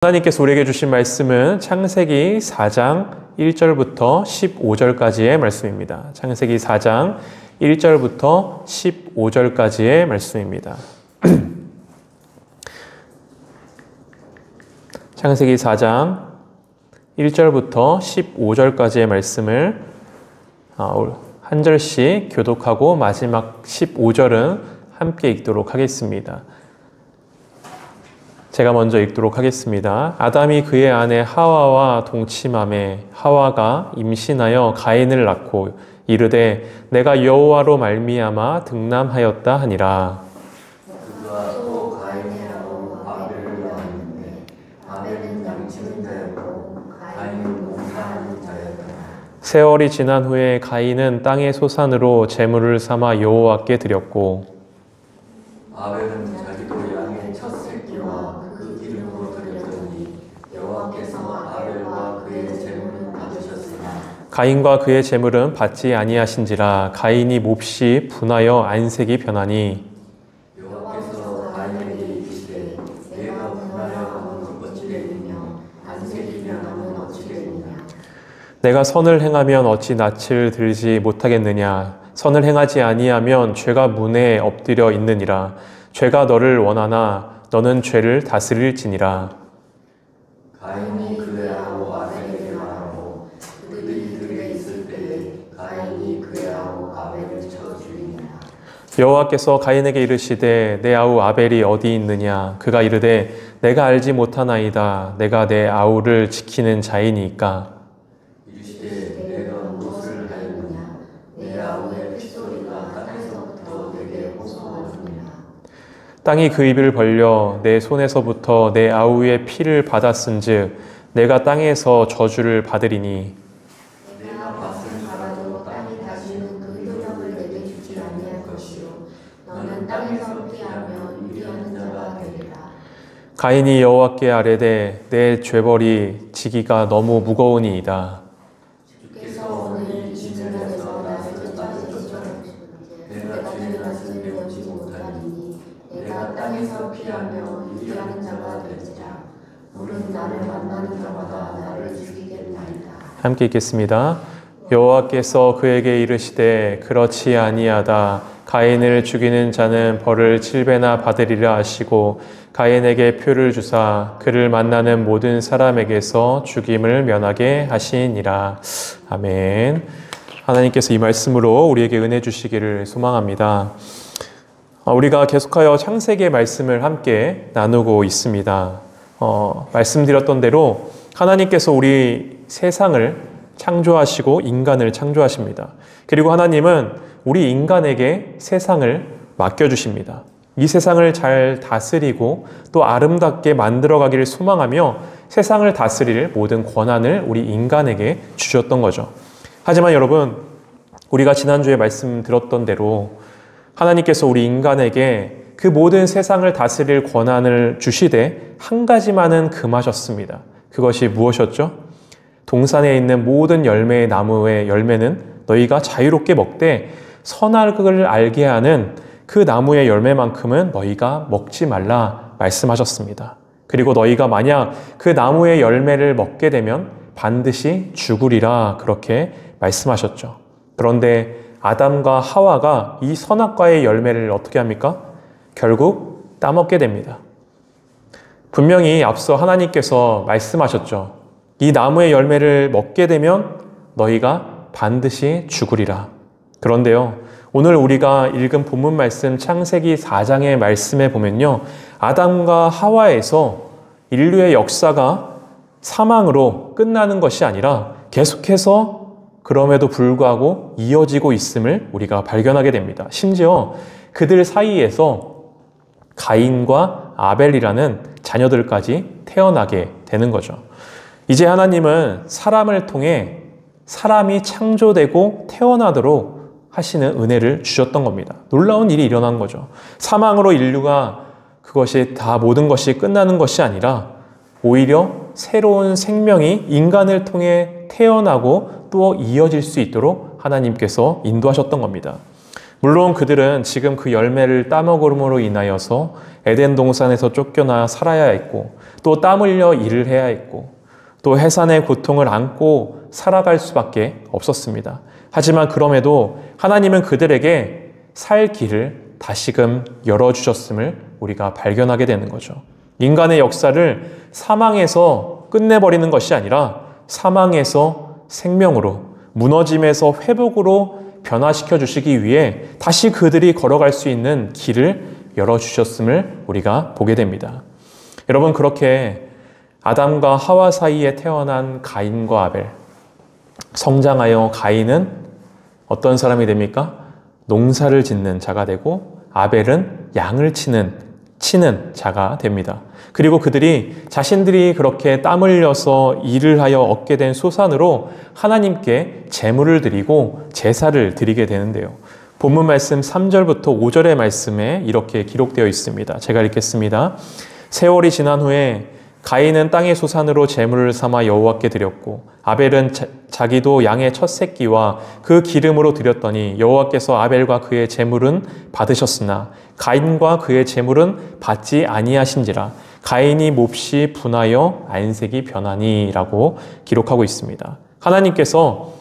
하나님께서 우리에게 주신 말씀은 창세기 4장 1절부터 15절까지의 말씀입니다. 창세기 4장 1절부터 15절까지의 말씀입니다. 창세기 4장 1절부터 15절까지의 말씀을 한 절씩 교독하고 마지막 15절은 함께 읽도록 하겠습니다. 제가 먼저 읽도록 하겠습니다. 아담이 그의 아내 하와와 동침하매 하와가 임신하여 가인을 낳고 이르되 내가 여호와로 말미암아 등남하였다 하니라. 그가 또 가인하고 아벨을 낳았는데 아벨은 양치는 자였고 가인은 농사하는 자였다. 세월이 지난 후에 가인은 땅의 소산으로 제물을 삼아 여호와께 드렸고 아벨은 자기도 양의 첫 새끼와 그 기름으로 드렸더니 여호와께서 아벨과 그의 제물은 받으셨으나 가인과 그의 제물은 받지 아니하신지라. 가인이 몹시 분하여 안색이 변하니 여호와께서 가인에게 이르시되 내가 분하여 하면 어찌되느냐 안색이 변하면 어찌되느냐. 내가 선을 행하면 어찌 낯을 들지 못하겠느냐. 선을 행하지 아니하면 죄가 문에 엎드려 있느니라. 죄가 너를 원하나 너는 죄를 다스릴지니라. 가인이 그의 아우 아벨에게 말하고 그들이 들에 있을 때에 가인이 그의 아우 아벨을 쳐 죽이니라. 여호와께서 가인에게 이르시되 내 아우 아벨이 어디 있느냐. 그가 이르되 내가 알지 못하나이다. 내가 내 아우를 지키는 자이니까. 이르시되 내가 무엇을 하였느냐. 내 아우의 핏소리가 땅에서부터 내게 호소하느니라. 땅이 그 입을 벌려 내 손에서부터 내 아우의 피를 받았은즉 내가 땅에서 저주를 받으리니 내가 밭을 갈아도 땅이 다시는 그 효력을 내게 주지 아니할 것이요 너는 땅에서 피하며 유리하는 자가 되리라. 가인이 여호와께 아뢰되 내 죄벌이 지기가 너무 무거우니이다. 주께서 오늘 지면에서 나를 따르소서. 내가 주의 말씀을 배우지 못하리니 내가 땅에서 피하며 유리하는 자가 되리라. 물은 나를 만나는 자마다 나를 죽이겠나이다. 함께 읽겠습니다. 여호와께서 그에게 이르시되 그렇지 아니하다. 가인을 죽이는 자는 벌을 7배나 받으리라 하시고 가인에게 표를 주사 그를 만나는 모든 사람에게서 죽임을 면하게 하시니라. 아멘. 하나님께서 이 말씀으로 우리에게 은혜 주시기를 소망합니다. 우리가 계속하여 창세기의 말씀을 함께 나누고 있습니다. 말씀드렸던 대로 하나님께서 우리 세상을 창조하시고 인간을 창조하십니다. 그리고 하나님은 우리 인간에게 세상을 맡겨주십니다. 이 세상을 잘 다스리고 또 아름답게 만들어가기를 소망하며 세상을 다스릴 모든 권한을 우리 인간에게 주셨던 거죠. 하지만 여러분, 우리가 지난주에 말씀 들었던 대로 하나님께서 우리 인간에게 그 모든 세상을 다스릴 권한을 주시되 한 가지만은 금하셨습니다. 그것이 무엇이었죠? 동산에 있는 모든 열매의 나무의 열매는 너희가 자유롭게 먹되 선악을 알게 하는 그 나무의 열매만큼은 너희가 먹지 말라 말씀하셨습니다. 그리고 너희가 만약 그 나무의 열매를 먹게 되면 반드시 죽으리라 그렇게 말씀하셨죠. 그런데 아담과 하와가 이 선악과의 열매를 어떻게 합니까? 결국 따먹게 됩니다. 분명히 앞서 하나님께서 말씀하셨죠. 이 나무의 열매를 먹게 되면 너희가 반드시 죽으리라. 그런데요, 오늘 우리가 읽은 본문 말씀 창세기 4장의 말씀에 보면요, 아담과 하와에서 인류의 역사가 사망으로 끝나는 것이 아니라 계속해서 그럼에도 불구하고 이어지고 있음을 우리가 발견하게 됩니다. 심지어 그들 사이에서 가인과 아벨이라는 자녀들까지 태어나게 되는 거죠. 이제 하나님은 사람을 통해 사람이 창조되고 태어나도록 하시는 은혜를 주셨던 겁니다. 놀라운 일이 일어난 거죠. 사망으로 인류가 그것이 다 모든 것이 끝나는 것이 아니라 오히려 새로운 생명이 인간을 통해 태어나고 또 이어질 수 있도록 하나님께서 인도하셨던 겁니다. 물론 그들은 지금 그 열매를 따먹음으로 인하여서 에덴 동산에서 쫓겨나 살아야 했고 또 땀 흘려 일을 해야 했고 또 해산의 고통을 안고 살아갈 수밖에 없었습니다. 하지만 그럼에도 하나님은 그들에게 살 길을 다시금 열어주셨음을 우리가 발견하게 되는 거죠. 인간의 역사를 사망에서 끝내버리는 것이 아니라 사망에서 생명으로, 무너짐에서 회복으로 변화시켜 주시기 위해 다시 그들이 걸어갈 수 있는 길을 열어주셨음을 우리가 보게 됩니다. 여러분, 그렇게 아담과 하와 사이에 태어난 가인과 아벨, 성장하여 가인은 어떤 사람이 됩니까? 농사를 짓는 자가 되고 아벨은 양을 치는 자가 됩니다. 그리고 그들이 자신들이 그렇게 땀 흘려서 일을 하여 얻게 된 소산으로 하나님께 제물을 드리고 제사를 드리게 되는데요. 본문 말씀 3절부터 5절의 말씀에 이렇게 기록되어 있습니다. 제가 읽겠습니다. 세월이 지난 후에 가인은 땅의 소산으로 제물을 삼아 여호와께 드렸고 아벨은 자기도 양의 첫 새끼와 그 기름으로 드렸더니 여호와께서 아벨과 그의 제물은 받으셨으나 가인과 그의 제물은 받지 아니하신지라 가인이 몹시 분하여 안색이 변하니라고 기록하고 있습니다. 하나님께서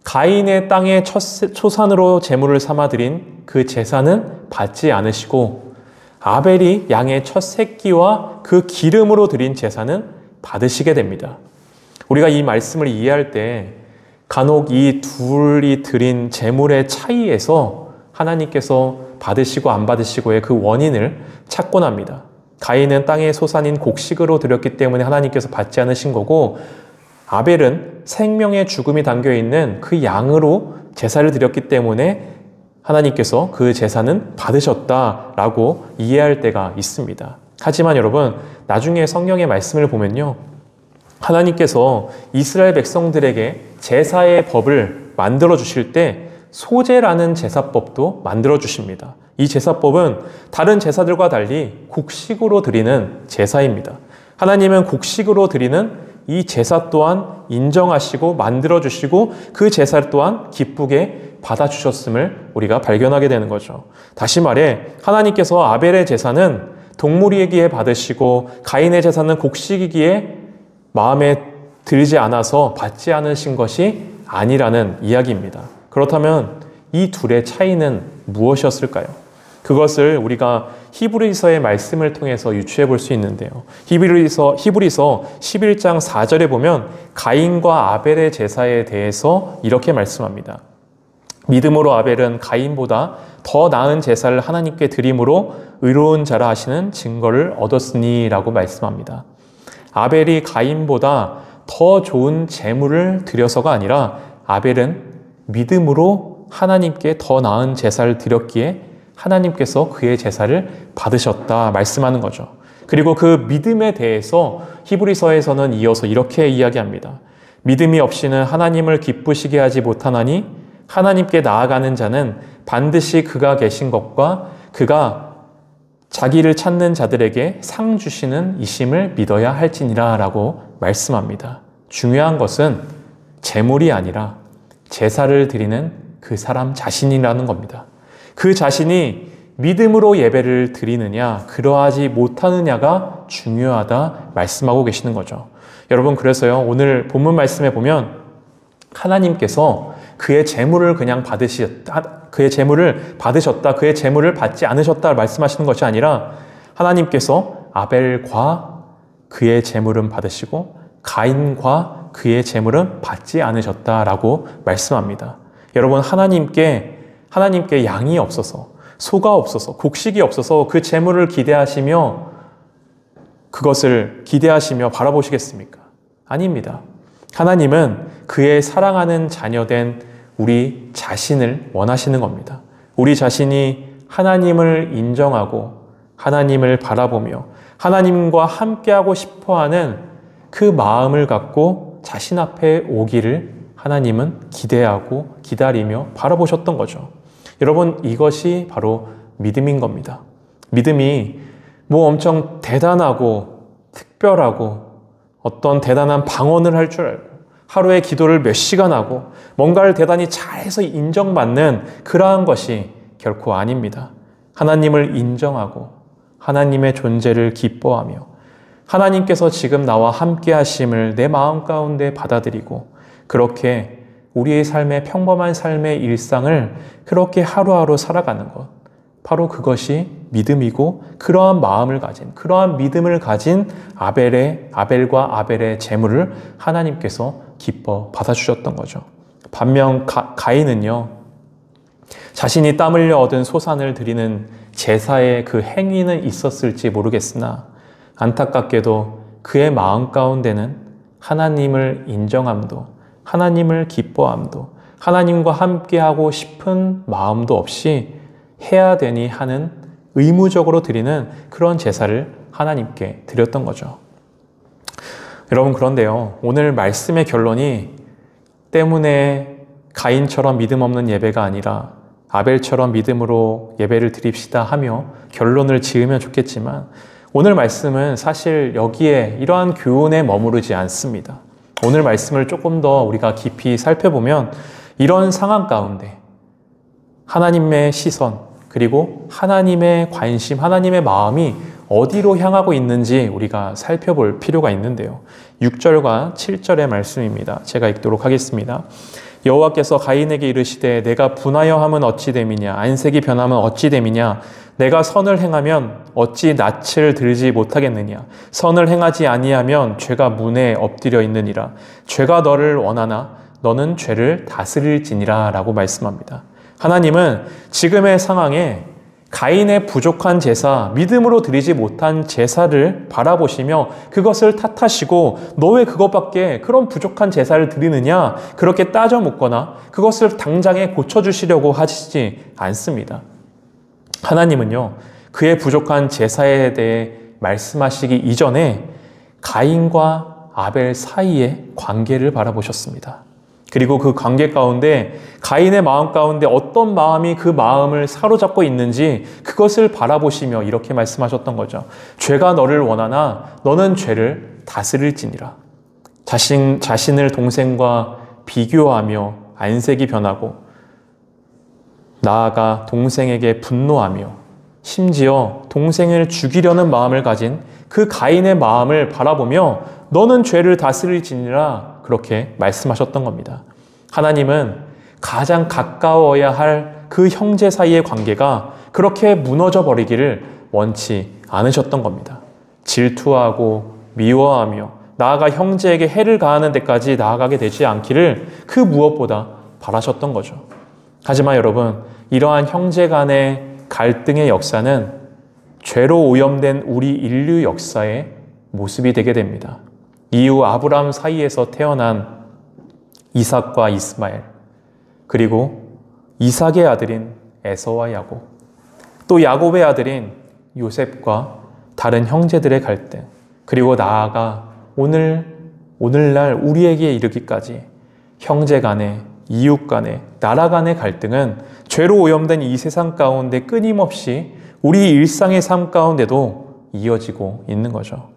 가인의 땅의 첫 소산으로 제물을 삼아 드린 그 제사는 받지 않으시고 아벨이 양의 첫 새끼와 그 기름으로 드린 제사는 받으시게 됩니다. 우리가 이 말씀을 이해할 때 간혹 이 둘이 드린 제물의 차이에서 하나님께서 받으시고 안 받으시고의 그 원인을 찾곤 합니다. 가인은 땅의 소산인 곡식으로 드렸기 때문에 하나님께서 받지 않으신 거고 아벨은 생명의 죽음이 담겨있는 그 양으로 제사를 드렸기 때문에 하나님께서 그 제사는 받으셨다라고 이해할 때가 있습니다. 하지만 여러분, 나중에 성경의 말씀을 보면요, 하나님께서 이스라엘 백성들에게 제사의 법을 만들어 주실 때 소제라는 제사법도 만들어 주십니다. 이 제사법은 다른 제사들과 달리 곡식으로 드리는 제사입니다. 하나님은 곡식으로 드리는 이 제사 또한 인정하시고 만들어주시고 그 제사 또한 기쁘게 받아주셨음을 우리가 발견하게 되는 거죠. 다시 말해 하나님께서 아벨의 제사는 동물이기에 받으시고 가인의 제사는 곡식이기에 마음에 들지 않아서 받지 않으신 것이 아니라는 이야기입니다. 그렇다면 이 둘의 차이는 무엇이었을까요? 그것을 우리가 히브리서의 말씀을 통해서 유추해 볼 수 있는데요. 히브리서 11장 4절에 보면 가인과 아벨의 제사에 대해서 이렇게 말씀합니다. 믿음으로 아벨은 가인보다 더 나은 제사를 하나님께 드림으로 의로운 자라 하시는 증거를 얻었으니 라고 말씀합니다. 아벨이 가인보다 더 좋은 제물을 드려서가 아니라 아벨은 믿음으로 하나님께 더 나은 제사를 드렸기에 하나님께서 그의 제사를 받으셨다 말씀하는 거죠. 그리고 그 믿음에 대해서 히브리서에서는 이어서 이렇게 이야기합니다. 믿음이 없이는 하나님을 기쁘시게 하지 못하나니 하나님께 나아가는 자는 반드시 그가 계신 것과 그가 자기를 찾는 자들에게 상 주시는 이심을 믿어야 할지니라 라고 말씀합니다. 중요한 것은 제물이 아니라 제사를 드리는 그 사람 자신이라는 겁니다. 그 자신이 믿음으로 예배를 드리느냐 그러하지 못하느냐가 중요하다 말씀하고 계시는 거죠. 여러분, 그래서요 오늘 본문 말씀에 보면 하나님께서 그의 제물을 그냥 그의 제물을 받으셨다, 그의 제물을 받지 않으셨다 말씀하시는 것이 아니라 하나님께서 아벨과 그의 제물은 받으시고 가인과 그의 제물은 받지 않으셨다라고 말씀합니다. 여러분, 하나님께 양이 없어서, 소가 없어서, 곡식이 없어서 그 제물을 그것을 기대하시며 바라보시겠습니까? 아닙니다. 하나님은 그의 사랑하는 자녀된 우리 자신을 원하시는 겁니다. 우리 자신이 하나님을 인정하고 하나님을 바라보며 하나님과 함께하고 싶어하는 그 마음을 갖고 자신 앞에 오기를 하나님은 기대하고 기다리며 바라보셨던 거죠. 여러분, 이것이 바로 믿음인 겁니다. 믿음이 뭐 엄청 대단하고 특별하고 어떤 대단한 방언을 할 줄 알고 하루에 기도를 몇 시간 하고 뭔가를 대단히 잘해서 인정받는 그러한 것이 결코 아닙니다. 하나님을 인정하고 하나님의 존재를 기뻐하며 하나님께서 지금 나와 함께 하심을 내 마음 가운데 받아들이고 그렇게 우리의 삶의 평범한 삶의 일상을 그렇게 하루하루 살아가는 것, 바로 그것이 믿음이고 그러한 마음을 가진, 그러한 믿음을 가진 아벨과 아벨의 제물을 하나님께서 기뻐 받아주셨던 거죠. 반면 가인은요, 자신이 땀 흘려 얻은 소산을 드리는 제사의 그 행위는 있었을지 모르겠으나 안타깝게도 그의 마음 가운데는 하나님을 인정함도, 하나님을 기뻐함도, 하나님과 함께하고 싶은 마음도 없이 해야 되니 하는 의무적으로 드리는 그런 제사를 하나님께 드렸던 거죠. 여러분, 그런데요, 오늘 말씀의 결론이 때문에 가인처럼 믿음 없는 예배가 아니라 아벨처럼 믿음으로 예배를 드립시다 하며 결론을 지으면 좋겠지만, 오늘 말씀은 사실 여기에 이러한 교훈에 머무르지 않습니다. 오늘 말씀을 조금 더 우리가 깊이 살펴보면 이런 상황 가운데 하나님의 시선, 그리고 하나님의 관심, 하나님의 마음이 어디로 향하고 있는지 우리가 살펴볼 필요가 있는데요. 6절과 7절의 말씀입니다. 제가 읽도록 하겠습니다. 여호와께서 가인에게 이르시되 내가 분하여 함은 어찌 됨이냐, 안색이 변함은 어찌 됨이냐, 내가 선을 행하면 어찌 낯을 들지 못하겠느냐, 선을 행하지 아니하면 죄가 문에 엎드려 있느니라, 죄가 너를 원하나 너는 죄를 다스릴지니라 라고 말씀합니다. 하나님은 지금의 상황에 가인의 부족한 제사, 믿음으로 드리지 못한 제사를 바라보시며 그것을 탓하시고 너 왜 그것밖에 그런 부족한 제사를 드리느냐, 그렇게 따져 묻거나 그것을 당장에 고쳐주시려고 하시지 않습니다. 하나님은요, 그의 부족한 제사에 대해 말씀하시기 이전에 가인과 아벨 사이의 관계를 바라보셨습니다. 그리고 그 관계 가운데 가인의 마음 가운데 어떤 마음이 그 마음을 사로잡고 있는지 그것을 바라보시며 이렇게 말씀하셨던 거죠. 죄가 너를 원하나 너는 죄를 다스릴지니라. 자신을 동생과 비교하며 안색이 변하고 나아가 동생에게 분노하며 심지어 동생을 죽이려는 마음을 가진 그 가인의 마음을 바라보며 너는 죄를 다스릴지니라 그렇게 말씀하셨던 겁니다. 하나님은 가장 가까워야 할 그 형제 사이의 관계가 그렇게 무너져 버리기를 원치 않으셨던 겁니다. 질투하고 미워하며 나아가 형제에게 해를 가하는 데까지 나아가게 되지 않기를 그 무엇보다 바라셨던 거죠. 하지만 여러분, 이러한 형제 간의 갈등의 역사는 죄로 오염된 우리 인류 역사의 모습이 되게 됩니다. 이후 아브라함 사이에서 태어난 이삭과 이스마엘, 그리고 이삭의 아들인 에서와 야곱, 또 야곱의 아들인 요셉과 다른 형제들의 갈등, 그리고 나아가 오늘날 우리에게 이르기까지 형제 간의, 이웃 간의, 나라 간의 갈등은 죄로 오염된 이 세상 가운데 끊임없이 우리 일상의 삶 가운데도 이어지고 있는 거죠.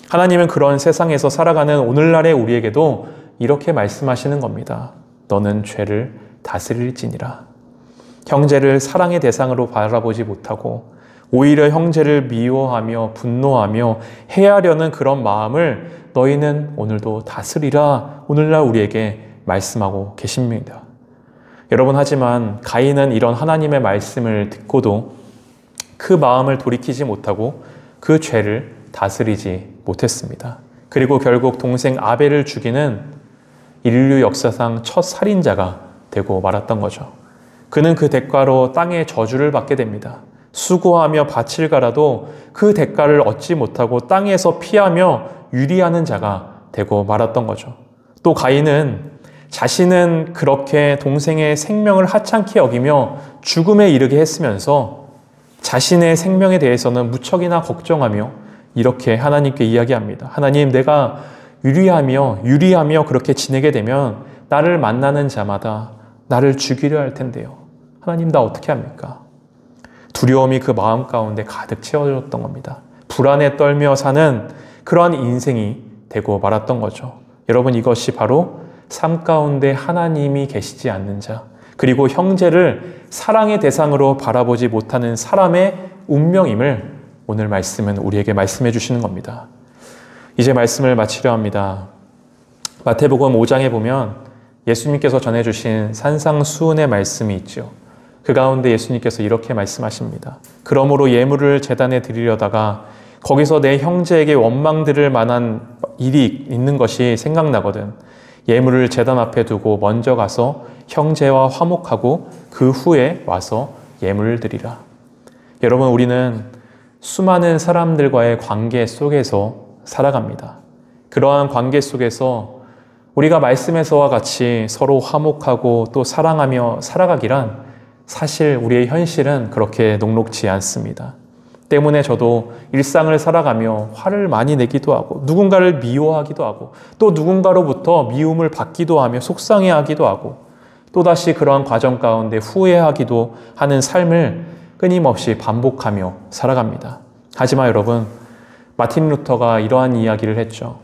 하나님은 그런 세상에서 살아가는 오늘날의 우리에게도 이렇게 말씀하시는 겁니다. 너는 죄를 다스릴지니라. 형제를 사랑의 대상으로 바라보지 못하고 오히려 형제를 미워하며 분노하며 해하려는 그런 마음을 너희는 오늘도 다스리라, 오늘날 우리에게 말씀하고 계십니다. 여러분, 하지만 가인은 이런 하나님의 말씀을 듣고도 그 마음을 돌이키지 못하고 그 죄를 다스리지 못했습니다. 그리고 결국 동생 아벨을 죽이는 인류 역사상 첫 살인자가 되고 말았던 거죠. 그는 그 대가로 땅의 저주를 받게 됩니다. 수고하며 밭을 갈아도 그 대가를 얻지 못하고 땅에서 피하며 유리하는 자가 되고 말았던 거죠. 또 가인은 자신은 그렇게 동생의 생명을 하찮게 여기며 죽음에 이르게 했으면서 자신의 생명에 대해서는 무척이나 걱정하며 이렇게 하나님께 이야기합니다. 하나님, 내가 유리하며 그렇게 지내게 되면 나를 만나는 자마다 나를 죽이려 할 텐데요. 하나님, 나 어떻게 합니까? 두려움이 그 마음 가운데 가득 채워졌던 겁니다. 불안에 떨며 사는 그러한 인생이 되고 말았던 거죠. 여러분, 이것이 바로 삶 가운데 하나님이 계시지 않는 자, 그리고 형제를 사랑의 대상으로 바라보지 못하는 사람의 운명임을 오늘 말씀은 우리에게 말씀해 주시는 겁니다. 이제 말씀을 마치려 합니다. 마태복음 5장에 보면 예수님께서 전해주신 산상수훈의 말씀이 있죠. 그 가운데 예수님께서 이렇게 말씀하십니다. 그러므로 예물을 제단에 드리려다가 거기서 내 형제에게 원망 들을 만한 일이 있는 것이 생각나거든. 예물을 제단 앞에 두고 먼저 가서 형제와 화목하고 그 후에 와서 예물을 드리라. 여러분, 우리는 수많은 사람들과의 관계 속에서 살아갑니다. 그러한 관계 속에서 우리가 말씀에서와 같이 서로 화목하고 또 사랑하며 살아가기란 사실 우리의 현실은 그렇게 녹록지 않습니다. 때문에 저도 일상을 살아가며 화를 많이 내기도 하고 누군가를 미워하기도 하고 또 누군가로부터 미움을 받기도 하며 속상해하기도 하고 또다시 그러한 과정 가운데 후회하기도 하는 삶을 끊임없이 반복하며 살아갑니다. 하지만 여러분, 마틴 루터가 이러한 이야기를 했죠.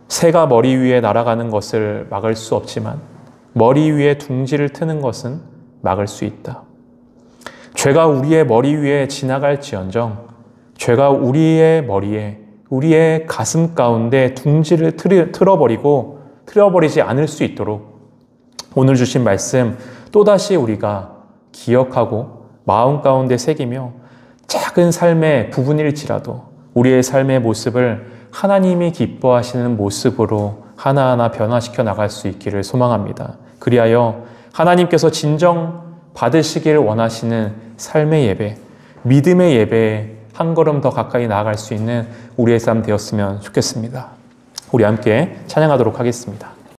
새가 머리 위에 날아가는 것을 막을 수 없지만 머리 위에 둥지를 트는 것은 막을 수 있다. 죄가 우리의 머리 위에 지나갈지언정 죄가 우리의 머리에, 우리의 가슴 가운데 둥지를 틀어버리지 않을 수 있도록 오늘 주신 말씀 또다시 우리가 기억하고 마음 가운데 새기며 작은 삶의 부분일지라도 우리의 삶의 모습을 하나님이 기뻐하시는 모습으로 하나하나 변화시켜 나갈 수 있기를 소망합니다. 그리하여 하나님께서 진정 받으시길 원하시는 삶의 예배, 믿음의 예배에 한 걸음 더 가까이 나아갈 수 있는 우리의 삶 되었으면 좋겠습니다. 우리 함께 찬양하도록 하겠습니다.